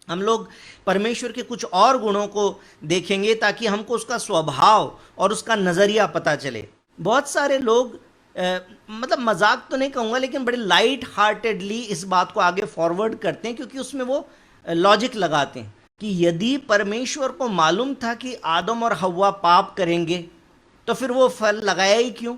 हम लोग परमेश्वर के कुछ और गुणों को देखेंगे ताकि हमको उसका स्वभाव और उसका नज़रिया पता चले। बहुत सारे लोग मतलब मजाक तो नहीं कहूँगा, लेकिन बड़े लाइट हार्टेडली इस बात को आगे फॉरवर्ड करते हैं, क्योंकि उसमें वो लॉजिक लगाते हैं कि यदि परमेश्वर को मालूम था कि आदम और हव्वा पाप करेंगे, तो फिर वो फल लगाया ही क्यों,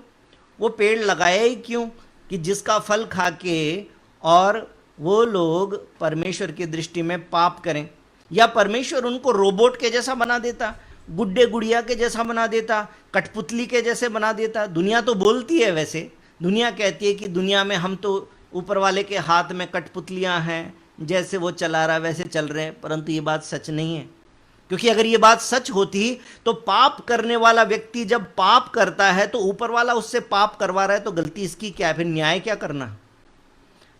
वो पेड़ लगाया ही क्यों कि जिसका फल खा के और वो लोग परमेश्वर की दृष्टि में पाप करें। या परमेश्वर उनको रोबोट के जैसा बना देता, गुड्डे गुड़िया के जैसा बना देता, कठपुतली के जैसे बना देता। दुनिया तो बोलती है, वैसे दुनिया कहती है कि दुनिया में हम तो ऊपर वाले के हाथ में कठपुतलियां हैं, जैसे वो चला रहा वैसे चल रहे हैं, परंतु ये बात सच नहीं है। क्योंकि अगर ये बात सच होती तो पाप करने वाला व्यक्ति जब पाप करता है तो ऊपर वाला उससे पाप करवा रहा है, तो गलती इसकी क्या है, फिर न्याय क्या करना।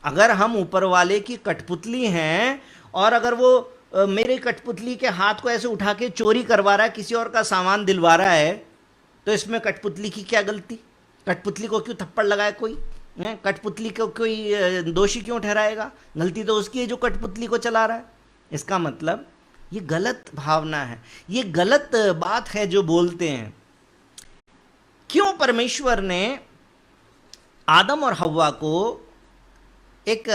अगर हम ऊपर वाले की कठपुतली हैं और अगर वो मेरे कठपुतली के हाथ को ऐसे उठा के चोरी करवा रहा है, किसी और का सामान दिलवा रहा है, तो इसमें कठपुतली की क्या गलती। कठपुतली को क्यों थप्पड़ लगाए कोई, कठपुतली को कोई दोषी क्यों ठहराएगा। गलती तो उसकी है जो कठपुतली को चला रहा है। इसका मतलब ये गलत भावना है, ये गलत बात है जो बोलते हैं। क्यों परमेश्वर ने आदम और हव्वा को एक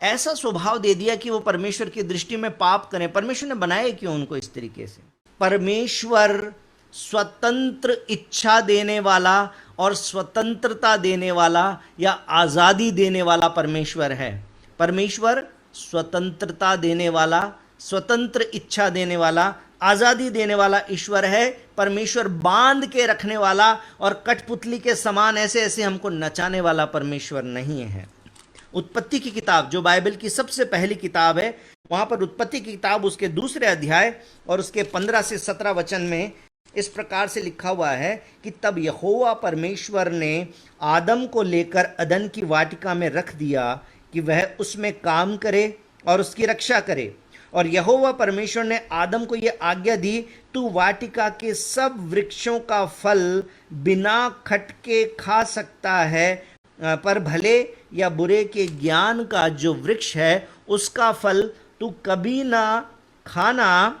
ऐसा स्वभाव दे दिया कि वो परमेश्वर की दृष्टि में पाप करें। परमेश्वर ने बनाया क्यों उनको इस तरीके से। परमेश्वर स्वतंत्र इच्छा देने वाला और स्वतंत्रता देने वाला या आज़ादी देने वाला परमेश्वर है। परमेश्वर स्वतंत्रता देने वाला, स्वतंत्र इच्छा देने वाला, आज़ादी देने वाला ईश्वर है। परमेश्वर बांध के रखने वाला और कठपुतली के समान ऐसे ऐसे हमको नचाने वाला परमेश्वर नहीं है। उत्पत्ति की किताब जो बाइबल की सबसे पहली किताब है, वहां पर उत्पत्ति की किताब उसके 2 अध्याय और उसके 15 से 17 वचन में इस प्रकार से लिखा हुआ है कि तब यहोवा परमेश्वर ने आदम को लेकर अदन की वाटिका में रख दिया कि वह उसमें काम करे और उसकी रक्षा करे। और यहोवा परमेश्वर ने आदम को यह आज्ञा दी, तू वाटिका के सब वृक्षों का फल बिना खटके खा सकता है, पर भले या बुरे के ज्ञान का जो वृक्ष है उसका फल तू कभी ना खाना,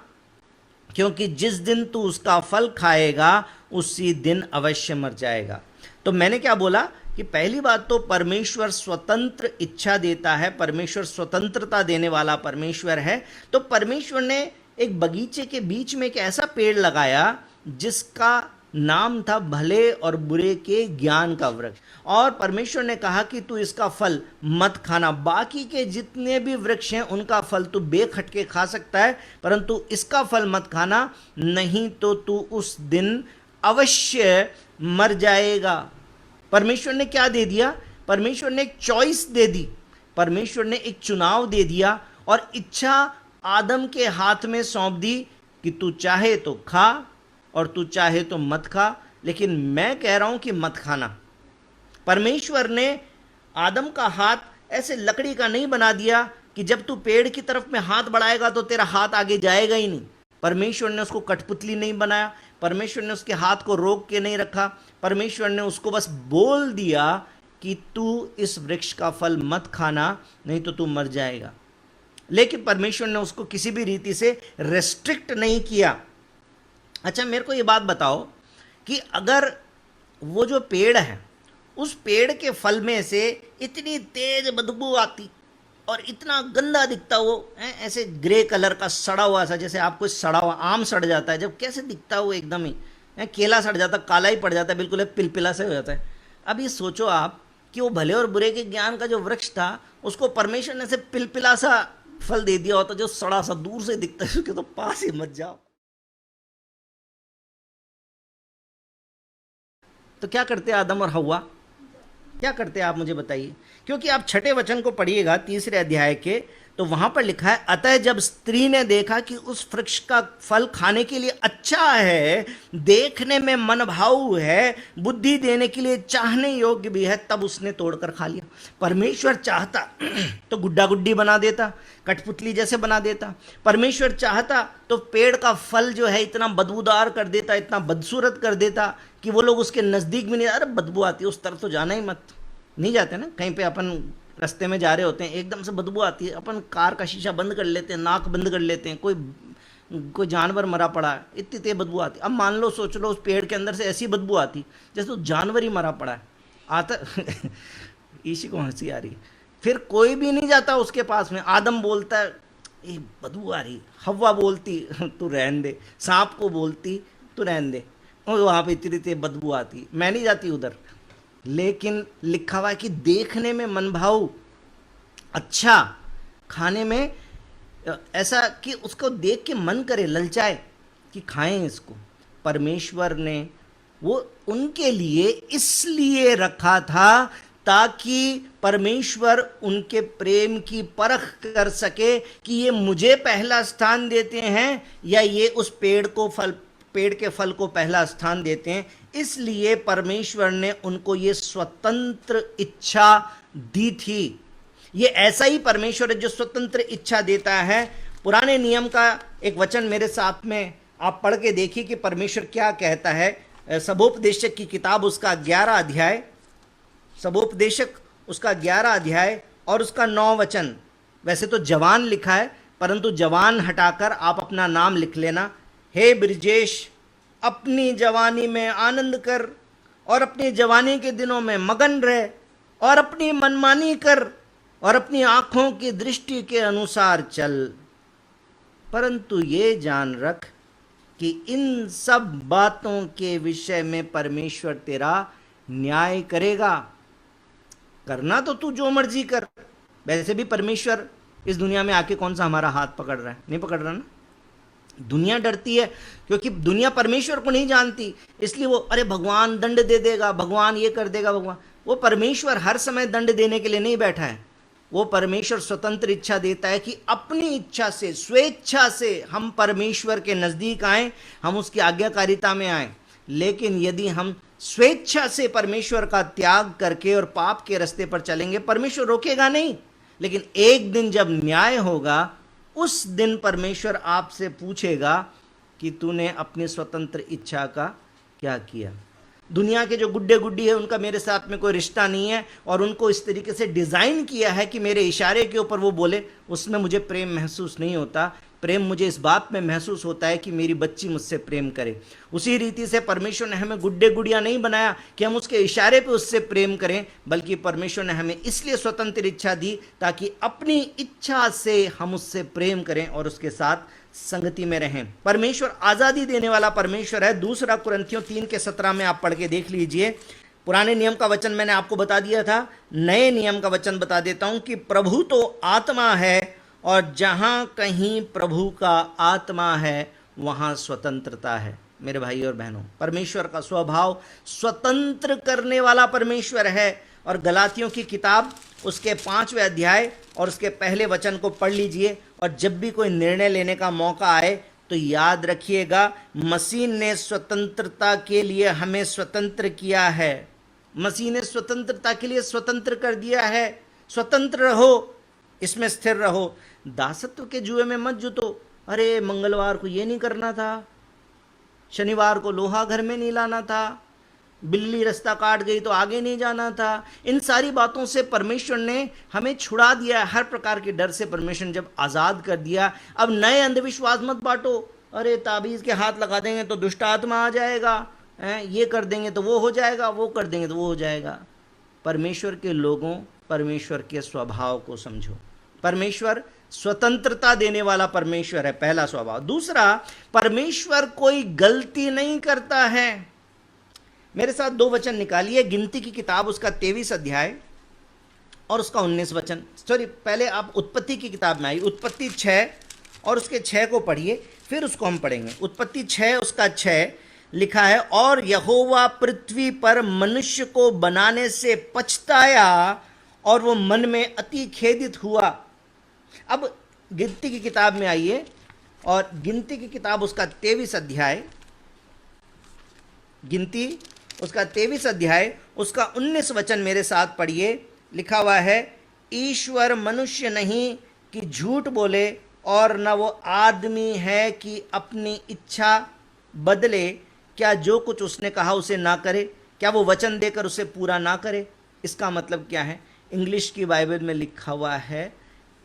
क्योंकि जिस दिन तू उसका फल खाएगा उसी दिन अवश्य मर जाएगा। तो मैंने क्या बोला कि पहली बात तो परमेश्वर स्वतंत्र इच्छा देता है, परमेश्वर स्वतंत्रता देने वाला परमेश्वर है। तो परमेश्वर ने एक बगीचे के बीच में एक ऐसा पेड़ लगाया जिसका नाम था भले और बुरे के ज्ञान का वृक्ष, और परमेश्वर ने कहा कि तू इसका फल मत खाना। बाकी के जितने भी वृक्ष हैं उनका फल तू बेखटके खा सकता है, परंतु इसका फल मत खाना, नहीं तो तू उस दिन अवश्य मर जाएगा। परमेश्वर ने क्या दे दिया, परमेश्वर ने एक चॉइस दे दी, परमेश्वर ने एक चुनाव दे दिया और इच्छा आदम के हाथ में सौंप दी कि तू चाहे तो खा और तू चाहे तो मत खा, लेकिन मैं कह रहा हूं कि मत खाना। परमेश्वर ने आदम का हाथ ऐसे लकड़ी का नहीं बना दिया कि जब तू पेड़ की तरफ में हाथ बढ़ाएगा तो तेरा हाथ आगे जाएगा ही नहीं। परमेश्वर ने उसको कठपुतली नहीं बनाया, परमेश्वर ने उसके हाथ को रोक के नहीं रखा, परमेश्वर ने उसको बस बोल दिया कि तू इस वृक्ष का फल मत खाना, नहीं तो तू मर जाएगा। लेकिन परमेश्वर ने उसको किसी भी रीति से रेस्ट्रिक्ट नहीं किया। अच्छा, मेरे को ये बात बताओ कि अगर वो जो पेड़ है उस पेड़ के फल में से इतनी तेज बदबू आती और इतना गंदा दिखता वो, ऐसे ग्रे कलर का सड़ा हुआ सा, जैसे आपको सड़ा हुआ आम सड़ जाता है जब, कैसे दिखता है वो एकदम ही, केला सड़ जाता, काला ही पड़ जाता है, बिल्कुल पिलपिला से हो जाता है। अब ये सोचो आप कि वो भले और बुरे के ज्ञान का जो वृक्ष था उसको परमेश्वर ने से पिलपिला सा फल दे दिया होता जो सड़ा सा दूर से दिखता है, उसके तो पास ही मत जाओ। तो क्या करते आदम और हव्वा, क्या करते आप मुझे बताइए। क्योंकि आप 6 वचन को पढ़िएगा 3 अध्याय के, तो वहां पर लिखा है, अतः जब स्त्री ने देखा कि उस वृक्ष का फल खाने के लिए अच्छा है, देखने में मनभाऊ है, बुद्धि देने के लिए चाहने योग्य भी है, तब उसने तोड़कर खा लिया। परमेश्वर चाहता तो गुड्डा गुड्डी बना देता, कठपुतली जैसे बना देता। परमेश्वर चाहता तो पेड़ का फल जो है इतना बदबूदार कर देता, इतना बदसूरत कर देता कि वो लोग उसके नज़दीक भी नहीं, अरे बदबू आती है उस तरफ तो जाना ही मत। नहीं जाते ना, कहीं पे अपन रास्ते में जा रहे होते हैं, एकदम से बदबू आती है, अपन कार का शीशा बंद कर लेते हैं, नाक बंद कर लेते हैं, कोई कोई जानवर मरा पड़ा है, इतनी तेज बदबू आती। अब मान लो, सोच लो, उस पेड़ के अंदर से ऐसी बदबू आती जैसे तो जानवर ही मरा पड़ा है आता। इसी को हंसी आ रही है। फिर कोई भी नहीं जाता उसके पास में। आदम बोलता है ये बदबू आ रही, हवा बोलती तू रहन दे, सांप को बोलती तू रहन दे, और वहाँ पे इतनी तेज बदबू आती, मैं नहीं जाती उधर। लेकिन लिखा हुआ है कि देखने में मनभाऊ, अच्छा, खाने में ऐसा कि उसको देख के मन करे, ललचाए कि खाएं इसको। परमेश्वर ने वो उनके लिए इसलिए रखा था ताकि परमेश्वर उनके प्रेम की परख कर सके कि ये मुझे पहला स्थान देते हैं या ये उस पेड़ के फल को पहला स्थान देते हैं। इसलिए परमेश्वर ने उनको ये स्वतंत्र इच्छा दी थी। ये ऐसा ही परमेश्वर है जो स्वतंत्र इच्छा देता है। पुराने नियम का एक वचन मेरे साथ में आप पढ़ के देखिए कि परमेश्वर क्या कहता है। सबोपदेशक की किताब उसका 11 अध्याय, सबोपदेशक उसका 11 अध्याय और उसका 9 वचन। वैसे तो जवान लिखा है, परंतु जवान हटाकर आप अपना नाम लिख लेना। हे ब्रिजेश, अपनी जवानी में आनंद कर और अपनी जवानी के दिनों में मगन रह और अपनी मनमानी कर और अपनी आंखों की दृष्टि के अनुसार चल, परंतु ये जान रख कि इन सब बातों के विषय में परमेश्वर तेरा न्याय करेगा। करना तो तू जो मर्जी कर। वैसे भी परमेश्वर इस दुनिया में आके कौन सा हमारा हाथ पकड़ रहा है? नहीं पकड़ रहा ना। दुनिया डरती है क्योंकि दुनिया परमेश्वर को नहीं जानती, इसलिए वो अरे भगवान दंड दे देगा, भगवान ये कर देगा, भगवान। वो परमेश्वर हर समय दंड देने के लिए नहीं बैठा है। वो परमेश्वर स्वतंत्र इच्छा देता है कि अपनी इच्छा से, स्वेच्छा से हम परमेश्वर के नजदीक आए, हम उसकी आज्ञाकारिता में आए। लेकिन यदि हम स्वेच्छा से परमेश्वर का त्याग करके और पाप के रास्ते पर चलेंगे, परमेश्वर रोकेगा नहीं। लेकिन एक दिन जब न्याय होगा, उस दिन परमेश्वर आपसे पूछेगा कि तूने अपनी स्वतंत्र इच्छा का क्या किया। दुनिया के जो गुड्डे गुड्डी है उनका मेरे साथ में कोई रिश्ता नहीं है, और उनको इस तरीके से डिज़ाइन किया है कि मेरे इशारे के ऊपर वो बोले, उसमें मुझे प्रेम महसूस नहीं होता। प्रेम मुझे इस बात में महसूस होता है कि मेरी बच्ची मुझसे प्रेम करे। उसी रीति से परमेश्वर ने हमें गुड्डे गुड़िया नहीं बनाया कि हम उसके इशारे पे उससे प्रेम करें, बल्कि परमेश्वर ने हमें इसलिए स्वतंत्र इच्छा दी ताकि अपनी इच्छा से हम उससे प्रेम करें और उसके साथ संगति में रहें। परमेश्वर आज़ादी देने वाला परमेश्वर है। 2 कुरिन्थियों 3:17 में आप पढ़ के देख लीजिए। पुराने नियम का वचन मैंने आपको बता दिया था, नए नियम का वचन बता देता हूं कि प्रभु तो आत्मा है, और जहां कहीं प्रभु का आत्मा है वहां स्वतंत्रता है। मेरे भाई और बहनों, परमेश्वर का स्वभाव स्वतंत्र करने वाला परमेश्वर है। और गलातियों की किताब उसके 5वें अध्याय और उसके पहले वचन को पढ़ लीजिए, और जब भी कोई निर्णय लेने का मौका आए तो याद रखिएगा, मसीह ने स्वतंत्रता के लिए हमें स्वतंत्र किया है। मसीह ने स्वतंत्रता के लिए स्वतंत्र कर दिया है। स्वतंत्र रहो, इसमें स्थिर रहो। दासत्व के जुए में मत जुटो। अरे मंगलवार को ये नहीं करना था, शनिवार को लोहा घर में नहीं लाना था, बिल्ली रास्ता काट गई तो आगे नहीं जाना था। इन सारी बातों से परमेश्वर ने हमें छुड़ा दिया। हर प्रकार के डर से परमेश्वर ने जब आज़ाद कर दिया, अब नए अंधविश्वास मत बांटो। अरे ताबीज़ के हाथ लगा देंगे तो दुष्ट आत्मा आ जाएगा, ये कर देंगे तो वो हो जाएगा, वो कर देंगे तो वो हो जाएगा। परमेश्वर के लोगों, परमेश्वर के स्वभाव को समझो। परमेश्वर स्वतंत्रता देने वाला परमेश्वर है, पहला स्वभाव। दूसरा, परमेश्वर कोई गलती नहीं करता है। मेरे साथ 2 वचन निकालिए। गिनती की किताब उसका 23 अध्याय और उसका 19 वचन। सॉरी, पहले आप उत्पत्ति की किताब में आई, उत्पत्ति 6 और उसके 6 को पढ़िए, फिर उसको हम पढ़ेंगे। उत्पत्ति 6 उसका 6 लिखा है, और यहोवा पृथ्वी पर मनुष्य को बनाने से पछताया और वो मन में अति खेदित हुआ। अब गिनती की किताब में आइए, और गिनती की किताब उसका 23 अध्याय, गिनती उसका 23 अध्याय उसका 19 वचन मेरे साथ पढ़िए। लिखा हुआ है, ईश्वर मनुष्य नहीं कि झूठ बोले, और न वो आदमी है कि अपनी इच्छा बदले। क्या जो कुछ उसने कहा उसे ना करे? क्या वो वचन देकर उसे पूरा ना करे? इसका मतलब क्या है? इंग्लिश की बाइबल में लिखा हुआ है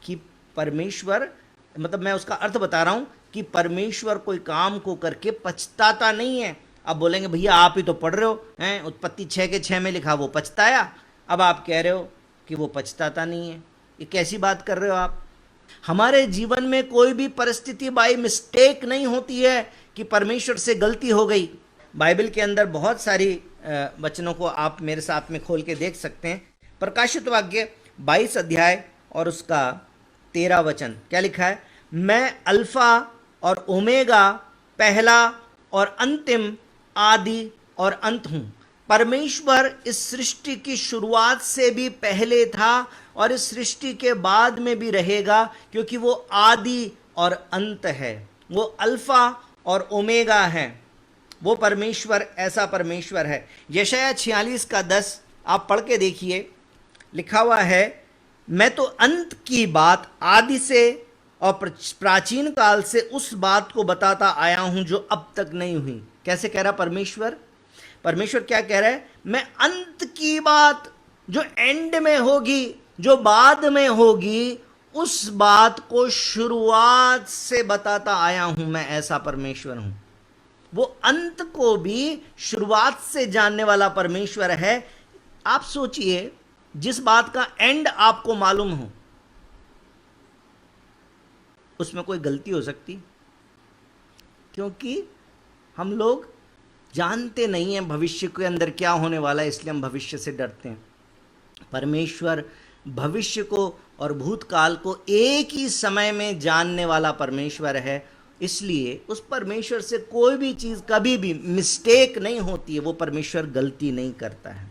कि परमेश्वर, मतलब मैं उसका अर्थ बता रहा हूं कि परमेश्वर कोई काम को करके पछताता नहीं है। अब बोलेंगे भैया आप ही तो पढ़ रहे हो हैं, उत्पत्ति 6:6 में लिखा वो पछताया, अब आप कह रहे हो कि वो पछताता नहीं है। ये कैसी बात कर रहे हो आप? हमारे जीवन में कोई भी परिस्थिति बाई मिस्टेक नहीं होती है कि परमेश्वर से गलती हो गई। बाइबल के अंदर बहुत सारी वचनों को आप मेरे साथ में खोल के देख सकते हैं। प्रकाशित वाक्य 22 अध्याय और उसका 13 वचन क्या लिखा है? मैं अल्फा और ओमेगा, पहला और अंतिम, आदि और अंत हूं। परमेश्वर इस सृष्टि की शुरुआत से भी पहले था और इस सृष्टि के बाद में भी रहेगा, क्योंकि वो आदि और अंत है। वो अल्फा और ओमेगा है। वो परमेश्वर ऐसा परमेश्वर है। यशाया 46:10 आप पढ़ के देखिए, लिखा हुआ है, मैं तो अंत की बात आदि से और प्राचीन काल से उस बात को बताता आया हूं जो अब तक नहीं हुई। कैसे कह रहा परमेश्वर? परमेश्वर क्या कह रहा है? मैं अंत की बात, जो एंड में होगी, जो बाद में होगी, उस बात को शुरुआत से बताता आया हूं। मैं ऐसा परमेश्वर हूं। वो अंत को भी शुरुआत से जानने वाला परमेश्वर है। आप सोचिए, जिस बात का एंड आपको मालूम हो उसमें कोई गलती हो सकती? क्योंकि हम लोग जानते नहीं हैं भविष्य के अंदर क्या होने वाला है, इसलिए हम भविष्य से डरते हैं। परमेश्वर भविष्य को और भूतकाल को एक ही समय में जानने वाला परमेश्वर है, इसलिए उस परमेश्वर से कोई भी चीज़ कभी भी मिस्टेक नहीं होती है। वो परमेश्वर गलती नहीं करता है।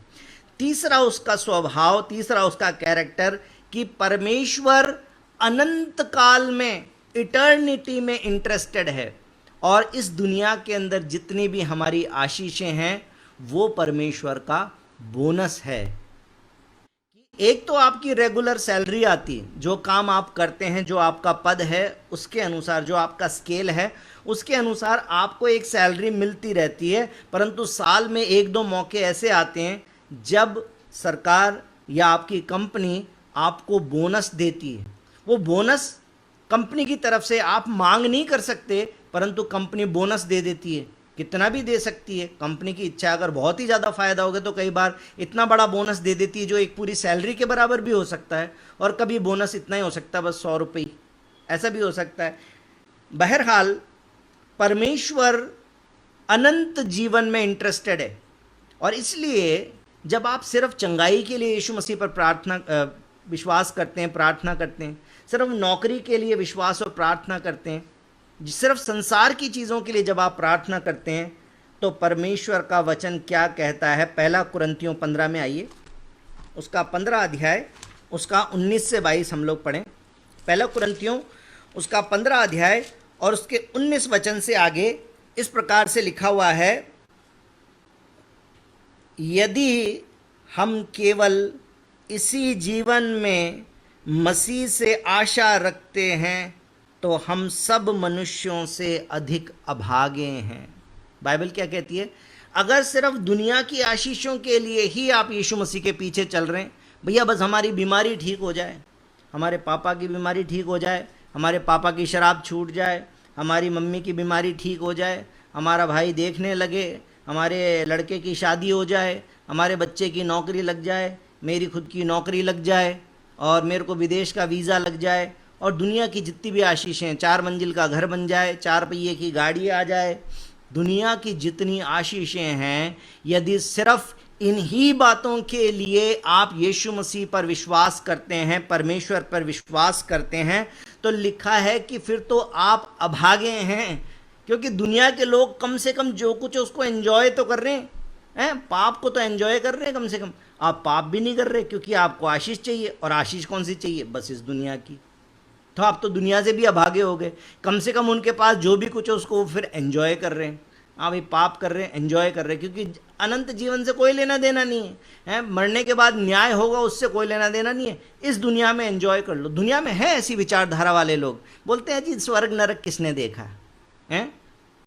तीसरा उसका स्वभाव, तीसरा उसका कैरेक्टर कि परमेश्वर अनंत काल में, इटर्निटी में इंटरेस्टेड है। और इस दुनिया के अंदर जितनी भी हमारी आशीषें हैं वो परमेश्वर का बोनस है। एक तो आपकी रेगुलर सैलरी आती, जो काम आप करते हैं, जो आपका पद है उसके अनुसार, जो आपका स्केल है उसके अनुसार आपको एक सैलरी मिलती रहती है। परंतु साल में 1-2 मौके ऐसे आते हैं जब सरकार या आपकी कंपनी आपको बोनस देती है। वो बोनस कंपनी की तरफ से आप मांग नहीं कर सकते, परंतु कंपनी बोनस दे देती है। कितना भी दे सकती है। कंपनी की इच्छा, अगर बहुत ही ज़्यादा फायदा हो गया तो कई बार इतना बड़ा बोनस दे देती है जो एक पूरी सैलरी के बराबर भी हो सकता है, और कभी बोनस इतना ही हो सकता है, बस 100 रुपये, ऐसा भी हो सकता है। बहरहाल परमेश्वर अनंत जीवन में इंटरेस्टेड है, और इसलिए जब आप सिर्फ चंगाई के लिए यीशु मसीह पर विश्वास करते हैं, प्रार्थना करते हैं, सिर्फ नौकरी के लिए विश्वास और प्रार्थना करते हैं, सिर्फ संसार की चीज़ों के लिए जब आप प्रार्थना करते हैं, तो परमेश्वर का वचन क्या कहता है? 1 कुरिन्थियों 15 में आइए, उसका 15 अध्याय, उसका 19 से 22 हम लोग पढ़ें। 1 कुरिन्थियों उसका 15 अध्याय और उसके 19 वचन से आगे इस प्रकार से लिखा हुआ है, यदि हम केवल इसी जीवन में मसीह से आशा रखते हैं तो हम सब मनुष्यों से अधिक अभागे हैं। बाइबल क्या कहती है? अगर सिर्फ दुनिया की आशीषों के लिए ही आप यीशु मसीह के पीछे चल रहे हैं, भैया बस हमारी बीमारी ठीक हो जाए, हमारे पापा की बीमारी ठीक हो जाए, हमारे पापा की शराब छूट जाए, हमारी मम्मी की बीमारी ठीक हो जाए, हमारा भाई देखने लगे, हमारे लड़के की शादी हो जाए, हमारे बच्चे की नौकरी लग जाए, मेरी खुद की नौकरी लग जाए, और मेरे को विदेश का वीज़ा लग जाए, और दुनिया की जितनी भी आशीषें, 4 मंजिल का घर बन जाए, 4 पहिए की गाड़ी आ जाए, दुनिया की जितनी आशीषें हैं, यदि सिर्फ इन्हीं बातों के लिए आप यीशु मसीह पर विश्वास करते हैं, परमेश्वर पर विश्वास करते हैं, तो लिखा है कि फिर तो आप अभागे हैं। क्योंकि दुनिया के लोग कम से कम जो कुछ है उसको एंजॉय तो कर रहे हैं, पाप को तो एंजॉय कर रहे हैं कम से कम। आप पाप भी नहीं कर रहे, क्योंकि आपको आशीष चाहिए, और आशीष कौन सी चाहिए? बस इस दुनिया की। तो आप तो दुनिया से भी अभागे हो गए। कम से कम उनके पास जो भी कुछ है उसको वो फिर एंजॉय कर रहे हैं। हाँ भाई, पाप कर रहे हैं, एंजॉय कर रहे हैं, क्योंकि अनंत जीवन से कोई लेना देना नहीं है, मरने के बाद न्याय होगा, उससे कोई लेना देना नहीं है। इस दुनिया में एंजॉय कर लो। दुनिया में है ऐसी विचारधारा वाले लोग, बोलते हैं जी स्वर्ग नरक किसने देखा है,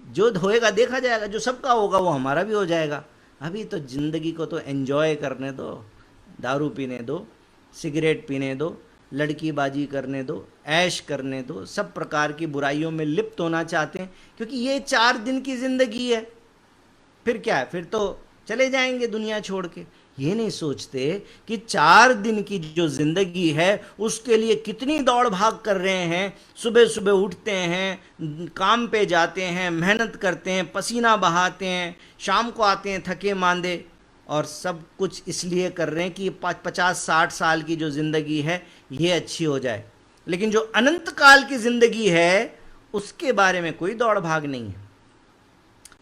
जो होएगा देखा जाएगा, जो सबका होगा वो हमारा भी हो जाएगा। अभी तो ज़िंदगी को तो एंजॉय करने दो, दारू पीने दो, सिगरेट पीने दो, लड़कीबाजी करने दो, ऐश करने दो, सब प्रकार की बुराइयों में लिप्त होना चाहते हैं, क्योंकि ये 4 दिन की ज़िंदगी है, फिर क्या है, फिर तो चले जाएंगे दुनिया छोड़ के। ये नहीं सोचते कि 4 दिन की जो जिंदगी है उसके लिए कितनी दौड़ भाग कर रहे हैं। सुबह सुबह उठते हैं, काम पे जाते हैं, मेहनत करते हैं, पसीना बहाते हैं, शाम को आते हैं थके मांदे, और सब कुछ इसलिए कर रहे हैं कि 50-60 साल की जो ज़िंदगी है ये अच्छी हो जाए। लेकिन जो अनंत काल की ज़िंदगी है उसके बारे में कोई दौड़ भाग नहीं है।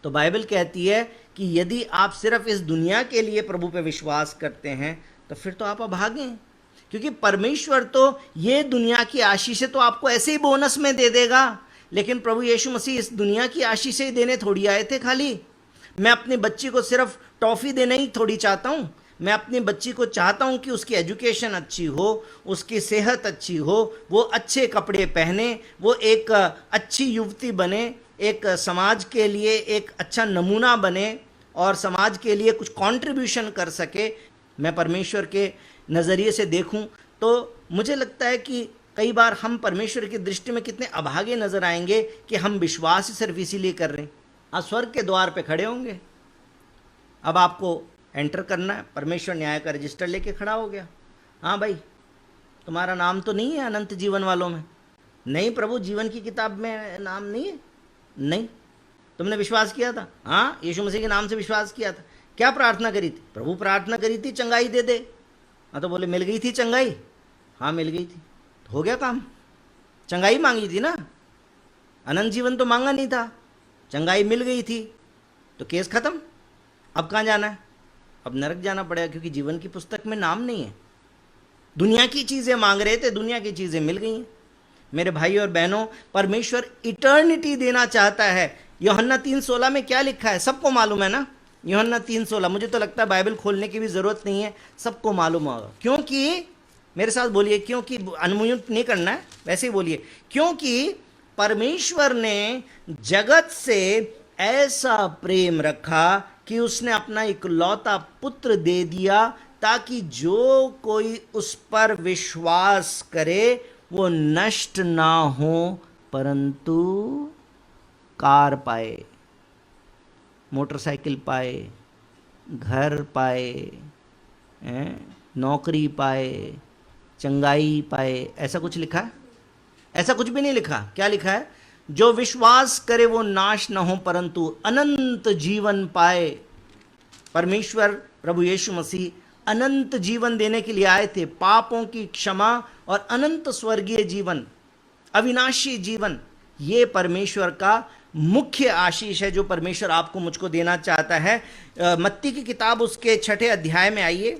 तो बाइबल कहती है कि यदि आप सिर्फ इस दुनिया के लिए प्रभु पे विश्वास करते हैं तो फिर तो आप अभागे हैं, क्योंकि परमेश्वर तो ये दुनिया की आशीषें तो आपको ऐसे ही बोनस में दे देगा। लेकिन प्रभु यीशु मसीह इस दुनिया की आशीषें ही देने थोड़ी आए थे खाली। मैं अपनी बच्ची को सिर्फ टॉफ़ी देना ही थोड़ी चाहता हूँ। मैं अपनी बच्ची को चाहता हूँ कि उसकी एजुकेशन अच्छी हो, उसकी सेहत अच्छी हो, वो अच्छे कपड़े पहने, वो एक अच्छी युवती बने, एक समाज के लिए एक अच्छा नमूना बने और समाज के लिए कुछ कंट्रीब्यूशन कर सके। मैं परमेश्वर के नज़रिए से देखूं तो मुझे लगता है कि कई बार हम परमेश्वर की दृष्टि में कितने अभागे नज़र आएंगे कि हम विश्वास ही सिर्फ इसीलिए कर रहे हैं। आप स्वर्ग के द्वार पे खड़े होंगे, अब आपको एंटर करना है, परमेश्वर न्याय का रजिस्टर लेके खड़ा हो गया। हाँ भाई, तुम्हारा नाम तो नहीं है अनंत जीवन वालों में? नहीं प्रभु, जीवन की किताब में नाम नहीं है। नहीं, तुमने विश्वास किया था? हाँ, यीशु मसीह के नाम से विश्वास किया था। क्या प्रार्थना करी थी? प्रभु प्रार्थना करी थी चंगाई दे दे। हाँ, तो बोले मिल गई थी चंगाई? हाँ मिल गई थी, तो हो गया काम। चंगाई मांगी थी ना, अनंत जीवन तो मांगा नहीं था, चंगाई मिल गई थी, तो केस खत्म। अब कहाँ जाना है? अब नरक जाना पड़ेगा, क्योंकि जीवन की पुस्तक में नाम नहीं है। दुनिया की चीज़ें मांग रहे थे, दुनिया की चीज़ें मिल गई हैं। मेरे भाई और बहनों, परमेश्वर इटर्निटी देना चाहता है। यूहन्ना 3:16 में क्या लिखा है? सबको मालूम है ना, यूहन्ना 3:16। मुझे तो लगता है बाइबल खोलने की भी ज़रूरत नहीं है, सबको मालूम होगा। क्योंकि, मेरे साथ बोलिए, क्योंकि अनम्यूट नहीं करना है, वैसे ही बोलिए, क्योंकि परमेश्वर ने जगत से ऐसा प्रेम रखा कि उसने अपना इकलौता पुत्र दे दिया, ताकि जो कोई उस पर विश्वास करे वो नष्ट ना हो परंतु कार पाए, मोटरसाइकिल पाए, घर पाए, नौकरी पाए, चंगाई पाए। ऐसा कुछ लिखा है? ऐसा कुछ भी नहीं लिखा। क्या लिखा है? जो विश्वास करे वो नाश न हो परंतु अनंत जीवन पाए। परमेश्वर प्रभु यीशु मसीह अनंत जीवन देने के लिए आए थे, पापों की क्षमा और अनंत स्वर्गीय जीवन, अविनाशी जीवन। ये परमेश्वर का मुख्य आशीष है जो परमेश्वर आपको मुझको देना चाहता है। मत्ती की किताब उसके 6 अध्याय में आइए,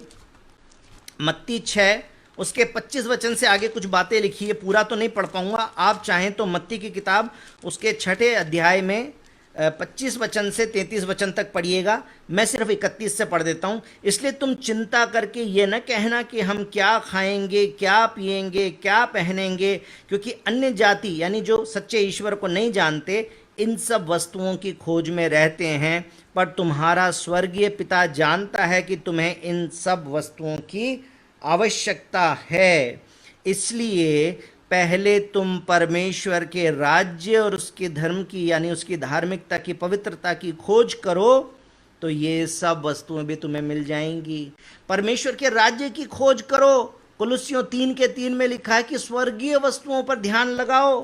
मत्ती 6 उसके 25 वचन से आगे कुछ बातें लिखी है। पूरा तो नहीं पढ़ पाऊंगा, आप चाहें तो मत्ती की किताब उसके 6 अध्याय में 25 वचन से 33 वचन तक पढ़िएगा। मैं सिर्फ 31 से पढ़ देता हूँ। इसलिए तुम चिंता करके ये न कहना कि हम क्या खाएंगे, क्या पिएंगे, क्या पहनेंगे, क्योंकि अन्य जाति यानी जो सच्चे ईश्वर को नहीं जानते इन सब वस्तुओं की खोज में रहते हैं, पर तुम्हारा स्वर्गीय पिता जानता है कि तुम्हें इन सब वस्तुओं की आवश्यकता है। इसलिए पहले तुम परमेश्वर के राज्य और उसके धर्म की यानी उसकी धार्मिकता की, पवित्रता की खोज करो तो ये सब वस्तुएं भी तुम्हें मिल जाएंगी। परमेश्वर के राज्य की खोज करो। कुलुस्सियों 3:3 में लिखा है कि स्वर्गीय वस्तुओं पर ध्यान लगाओ।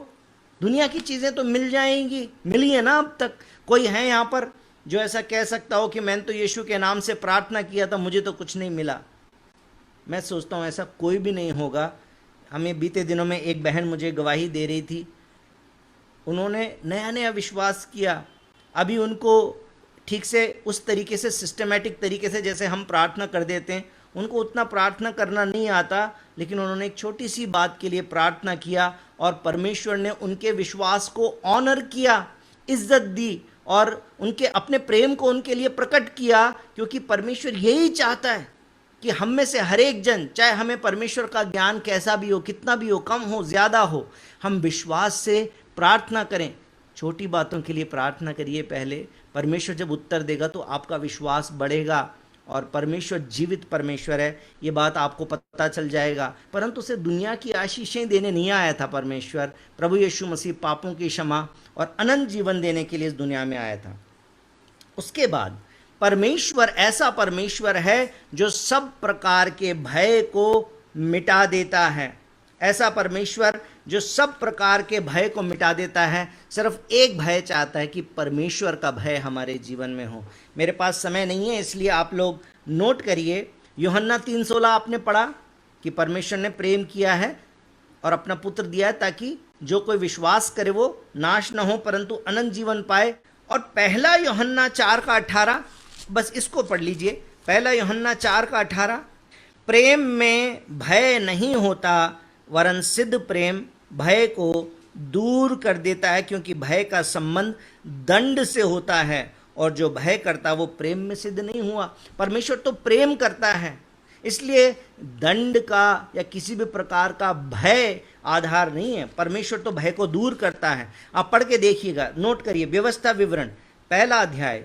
दुनिया की चीज़ें तो मिल जाएंगी, मिली है ना अब तक? कोई है यहाँ पर जो ऐसा कह सकता हो कि मैंने तो यीशु के नाम से प्रार्थना किया था, मुझे तो कुछ नहीं मिला? मैं सोचता हूँ ऐसा कोई भी नहीं होगा। हमें बीते दिनों में एक बहन मुझे गवाही दे रही थी, उन्होंने नया नया विश्वास किया। अभी उनको ठीक से उस तरीके से सिस्टमेटिक तरीके से जैसे हम प्रार्थना कर देते हैं, उनको उतना प्रार्थना करना नहीं आता, लेकिन उन्होंने एक छोटी सी बात के लिए प्रार्थना किया और परमेश्वर ने उनके विश्वास को ऑनर किया, इज्जत दी और उनके अपने प्रेम को उनके लिए प्रकट किया। क्योंकि परमेश्वर यही चाहता है कि हम में से हर एक जन, चाहे हमें परमेश्वर का ज्ञान कैसा भी हो, कितना भी हो, कम हो, ज़्यादा हो, हम विश्वास से प्रार्थना करें। छोटी बातों के लिए प्रार्थना करिए पहले, परमेश्वर जब उत्तर देगा तो आपका विश्वास बढ़ेगा और परमेश्वर जीवित परमेश्वर है, ये बात आपको पता चल जाएगा। परंतु उसे दुनिया की आशीषें देने नहीं आया था परमेश्वर। प्रभु यीशु मसीह पापों की क्षमा और अनंत जीवन देने के लिए इस दुनिया में आया था। उसके बाद परमेश्वर ऐसा परमेश्वर है जो सब प्रकार के भय को मिटा देता है। ऐसा परमेश्वर जो सब प्रकार के भय को मिटा देता है। सिर्फ एक भय चाहता है कि परमेश्वर का भय हमारे जीवन में हो। मेरे पास समय नहीं है, इसलिए आप लोग नोट करिए। यूहन्ना 3:16 आपने पढ़ा कि परमेश्वर ने प्रेम किया है और अपना पुत्र दिया है ताकि जो कोई विश्वास करे वो नाश न हो परंतु अनंत जीवन पाए। और पहला यूहन्ना 4:18, बस इसको पढ़ लीजिए। पहला यूहन्ना 4:18, प्रेम में भय नहीं होता वरन सिद्ध प्रेम भय को दूर कर देता है, क्योंकि भय का संबंध दंड से होता है और जो भय करता वो प्रेम में सिद्ध नहीं हुआ। परमेश्वर तो प्रेम करता है, इसलिए दंड का या किसी भी प्रकार का भय आधार नहीं है। परमेश्वर तो भय को दूर करता है। आप पढ़ के देखिएगा, नोट करिए। व्यवस्था विवरण पहला अध्याय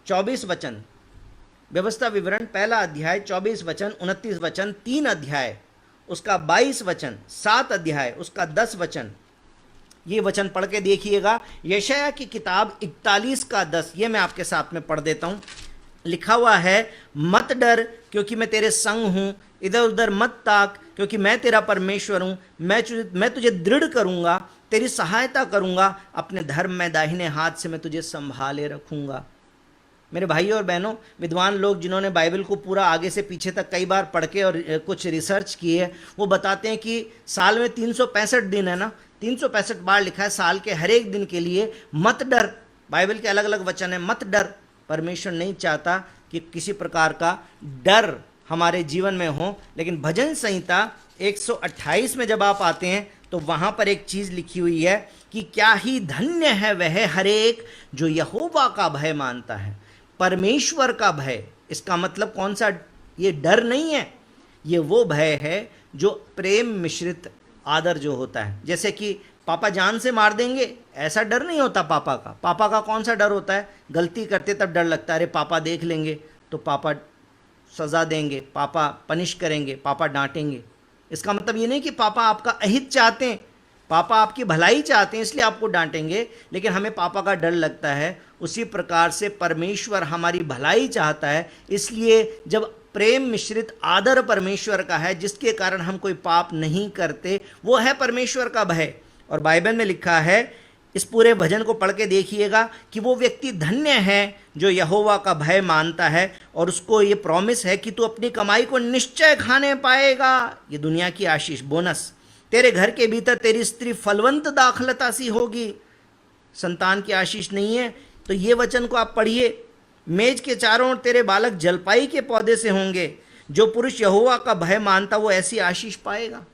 24 वचन, व्यवस्था विवरण पहला अध्याय 24 वचन 29 वचन, 3 अध्याय उसका 22 वचन, 7 अध्याय उसका 10 वचन, ये वचन पढ़ के देखिएगा। यशायाह की किताब 41:10, ये मैं आपके साथ में पढ़ देता हूँ। लिखा हुआ है, मत डर क्योंकि मैं तेरे संग हूँ, इधर उधर मत ताक क्योंकि मैं तेरा परमेश्वर हूँ। मैं तुझे दृढ़ करूँगा, तेरी सहायता करूँगा, अपने धर्म में दाहिने हाथ से मैं तुझे संभाले रखूँगा। मेरे भाइयों और बहनों, विद्वान लोग जिन्होंने बाइबल को पूरा आगे से पीछे तक कई बार पढ़ के और कुछ रिसर्च की है, वो बताते हैं कि साल में 365 दिन है ना, 365 बार लिखा है साल के हर एक दिन के लिए मत डर। बाइबल के अलग अलग वचन है, मत डर। परमेश्वर नहीं चाहता कि किसी प्रकार का डर हमारे जीवन में हो। लेकिन भजन संहिता 128 में जब आप आते हैं तो वहाँ पर एक चीज़ लिखी हुई है कि क्या ही धन्य है वह हर एक जो यहोवा का भय मानता है। परमेश्वर का भय, इसका मतलब कौन सा? ये डर नहीं है, ये वो भय है जो प्रेम मिश्रित आदर जो होता है। जैसे कि पापा जान से मार देंगे, ऐसा डर नहीं होता पापा का। पापा का कौन सा डर होता है? गलती करते तब डर लगता है, अरे पापा देख लेंगे तो पापा सज़ा देंगे, पापा पनिश करेंगे, पापा डांटेंगे। इसका मतलब ये नहीं कि पापा आपका अहित चाहते हैं, पापा आपकी भलाई चाहते हैं इसलिए आपको डांटेंगे, लेकिन हमें पापा का डर लगता है। उसी प्रकार से परमेश्वर हमारी भलाई चाहता है, इसलिए जब प्रेम मिश्रित आदर परमेश्वर का है जिसके कारण हम कोई पाप नहीं करते, वो है परमेश्वर का भय। और बाइबल में लिखा है, इस पूरे भजन को पढ़ के देखिएगा कि वो व्यक्ति धन्य है जो यहोवा का भय मानता है और उसको ये प्रॉमिस है कि तू अपनी कमाई को निश्चय खाने पाएगा। ये दुनिया की आशीष, बोनस। तेरे घर के भीतर तेरी स्त्री फलवंत दाखलता सी होगी। संतान की आशीष नहीं है तो ये वचन को आप पढ़िए। मेज के चारों ओर तेरे बालक जलपाई के पौधे से होंगे। जो पुरुष यहोवा का भय मानता वो ऐसी आशीष पाएगा।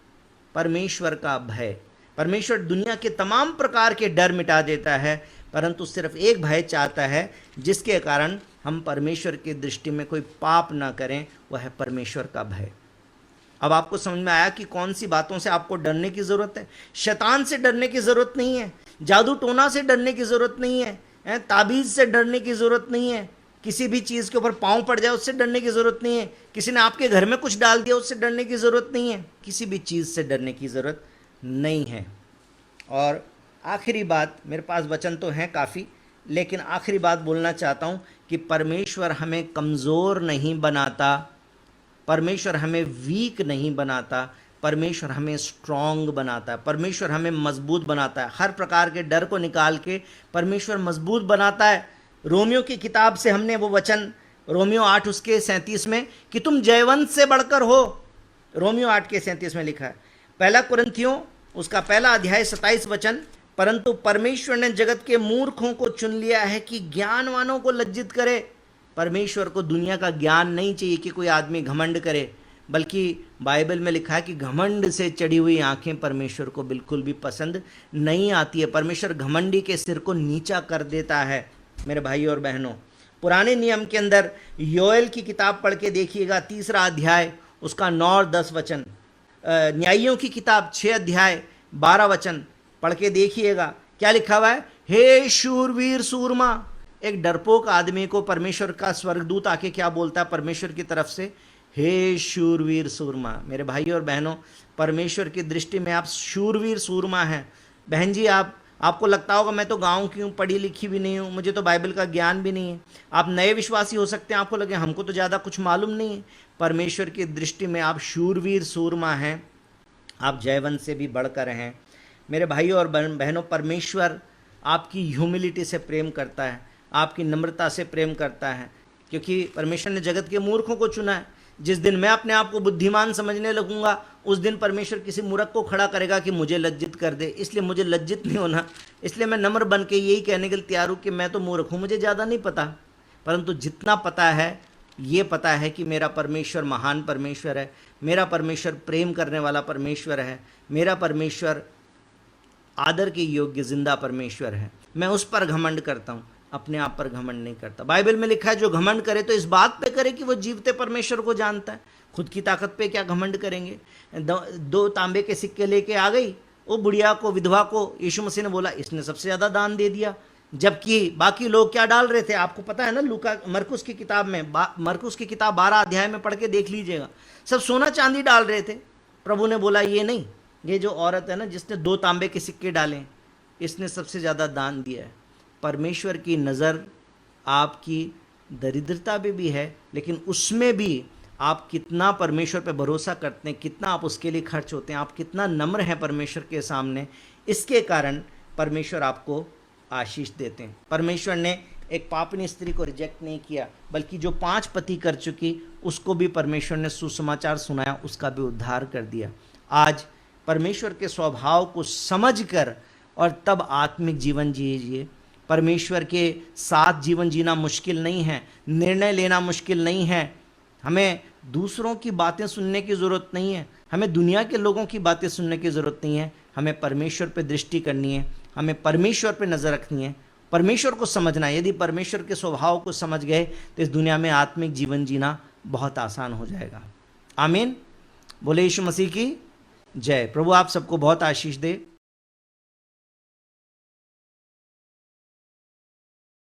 परमेश्वर का भय, परमेश्वर दुनिया के तमाम प्रकार के डर मिटा देता है, परंतु सिर्फ एक भय चाहता है जिसके कारण हम परमेश्वर की दृष्टि में कोई पाप ना करें, वह है परमेश्वर का भय। अब आपको समझ में आया कि कौन सी बातों से आपको डरने की ज़रूरत है। शैतान से डरने की ज़रूरत नहीं है, जादू टोना से डरने की ज़रूरत नहीं है, ताबीज़ से डरने की ज़रूरत नहीं है, किसी भी चीज़ के ऊपर पाँव पड़ जाए उससे डरने की ज़रूरत नहीं है, किसी ने आपके घर में कुछ डाल दिया उससे डरने की ज़रूरत नहीं है, किसी भी चीज़ से डरने की ज़रूरत नहीं है। और आखिरी बात, मेरे पास वचन तो हैं काफ़ी, लेकिन आखिरी बात बोलना चाहता हूँ कि परमेश्वर हमें कमज़ोर नहीं बनाता, परमेश्वर हमें वीक नहीं बनाता, परमेश्वर हमें स्ट्रॉन्ग बनाता है, परमेश्वर हमें मजबूत बनाता है। हर प्रकार के डर को निकाल के परमेश्वर मजबूत बनाता है। रोमियो की किताब से हमने वो वचन, रोमियो 8 उसके 37 में, कि तुम जयवंत से बढ़कर हो। रोमियो 8 के 37 में लिखा है। पहला कुरिन्थियों उसका पहला अध्याय 27 वचन, परंतु परमेश्वर ने जगत के मूर्खों को चुन लिया है कि ज्ञानवानों को लज्जित करे। परमेश्वर को दुनिया का ज्ञान नहीं चाहिए कि कोई आदमी घमंड करे, बल्कि बाइबल में लिखा है कि घमंड से चढ़ी हुई आंखें परमेश्वर को बिल्कुल भी पसंद नहीं आती है। परमेश्वर घमंडी के सिर को नीचा कर देता है। मेरे भाइयों और बहनों, पुराने नियम के अंदर योएल की किताब पढ़ के देखिएगा, 3 अध्याय उसका 9 और 10 वचन। न्यायियों की किताब 6 अध्याय 12 वचन पढ़ के देखिएगा, क्या लिखा हुआ है? हे शूरवीर सूरमा, एक डरपोक आदमी को परमेश्वर का स्वर्गदूत आके क्या बोलता है परमेश्वर की तरफ से, हे शूरवीर सूरमा। मेरे भाई और बहनों, परमेश्वर की दृष्टि में आप शूरवीर सूरमा हैं। बहन जी, आपको लगता होगा मैं तो गांव की हूँ, पढ़ी लिखी भी नहीं हूँ, मुझे तो बाइबल का ज्ञान भी नहीं है। आप नए विश्वासी हो सकते हैं, आपको लगे हमको तो ज़्यादा कुछ मालूम नहीं है। परमेश्वर की दृष्टि में आप शूरवीर सूरमा हैं, आप जयवंत से भी बढ़कर हैं। मेरे भाइयों और बहनों, परमेश्वर आपकी ह्यूमिलिटी से प्रेम करता है, आपकी नम्रता से प्रेम करता है, क्योंकि परमेश्वर ने जगत के मूर्खों को चुना है। जिस दिन मैं अपने आप को बुद्धिमान समझने लगूंगा, उस दिन परमेश्वर किसी मूर्ख को खड़ा करेगा कि मुझे लज्जित कर दे। इसलिए मुझे लज्जित नहीं होना, इसलिए मैं नम्र बन के यही कहने के लिए तैयार हूँ कि मैं तो मूर्ख हूँ, मुझे ज़्यादा नहीं पता, परंतु जितना पता है ये पता है कि मेरा परमेश्वर महान परमेश्वर है, मेरा परमेश्वर प्रेम करने वाला परमेश्वर है, मेरा परमेश्वर आदर के योग्य जिंदा परमेश्वर है। मैं उस पर घमंड करता हूँ, अपने आप पर घमंड नहीं करता। बाइबल में लिखा है जो घमंड करे तो इस बात पे करे कि वो जीवते परमेश्वर को जानता है, खुद की ताकत पे क्या घमंड करेंगे। 2 तांबे के सिक्के लेके आ गई वो बुढ़िया को, विधवा को, यीशु मसीह ने बोला इसने सबसे ज़्यादा दान दे दिया, जबकि बाकी लोग क्या डाल रहे थे आपको पता है ना। मरकुस की किताब में, मरकुस की किताब 12 अध्याय में पढ़ के देख लीजिएगा, सब सोना चांदी डाल रहे थे। प्रभु ने बोला ये नहीं, ये जो औरत है ना जिसने 2 तांबे के सिक्के डाले, इसने सबसे ज़्यादा दान दिया है। परमेश्वर की नज़र आपकी दरिद्रता पे भी है, लेकिन उसमें भी आप कितना परमेश्वर पे भरोसा करते हैं, कितना आप उसके लिए खर्च होते हैं, आप कितना नम्र हैं परमेश्वर के सामने, इसके कारण परमेश्वर आपको आशीष देते हैं। परमेश्वर ने एक पापनी स्त्री को रिजेक्ट नहीं किया, बल्कि जो 5 पति कर चुकी उसको भी परमेश्वर ने सुसमाचार सुनाया, उसका भी उद्धार कर दिया। आज परमेश्वर के स्वभाव को समझकर और तब आत्मिक जीवन जिए। परमेश्वर के साथ जीवन जीना मुश्किल नहीं है, निर्णय लेना मुश्किल नहीं है। हमें दूसरों की बातें सुनने की ज़रूरत नहीं है, हमें दुनिया के लोगों की बातें सुनने की ज़रूरत नहीं है। हमें परमेश्वर पे दृष्टि करनी है, हमें परमेश्वर पे नज़र रखनी है, परमेश्वर को समझना है। यदि परमेश्वर के स्वभाव को समझ गए तो इस दुनिया में आत्मिक जीवन जीना बहुत आसान हो जाएगा। आमीन। बोले यीशु मसीह की जय। प्रभु आप सबको बहुत आशीष दे।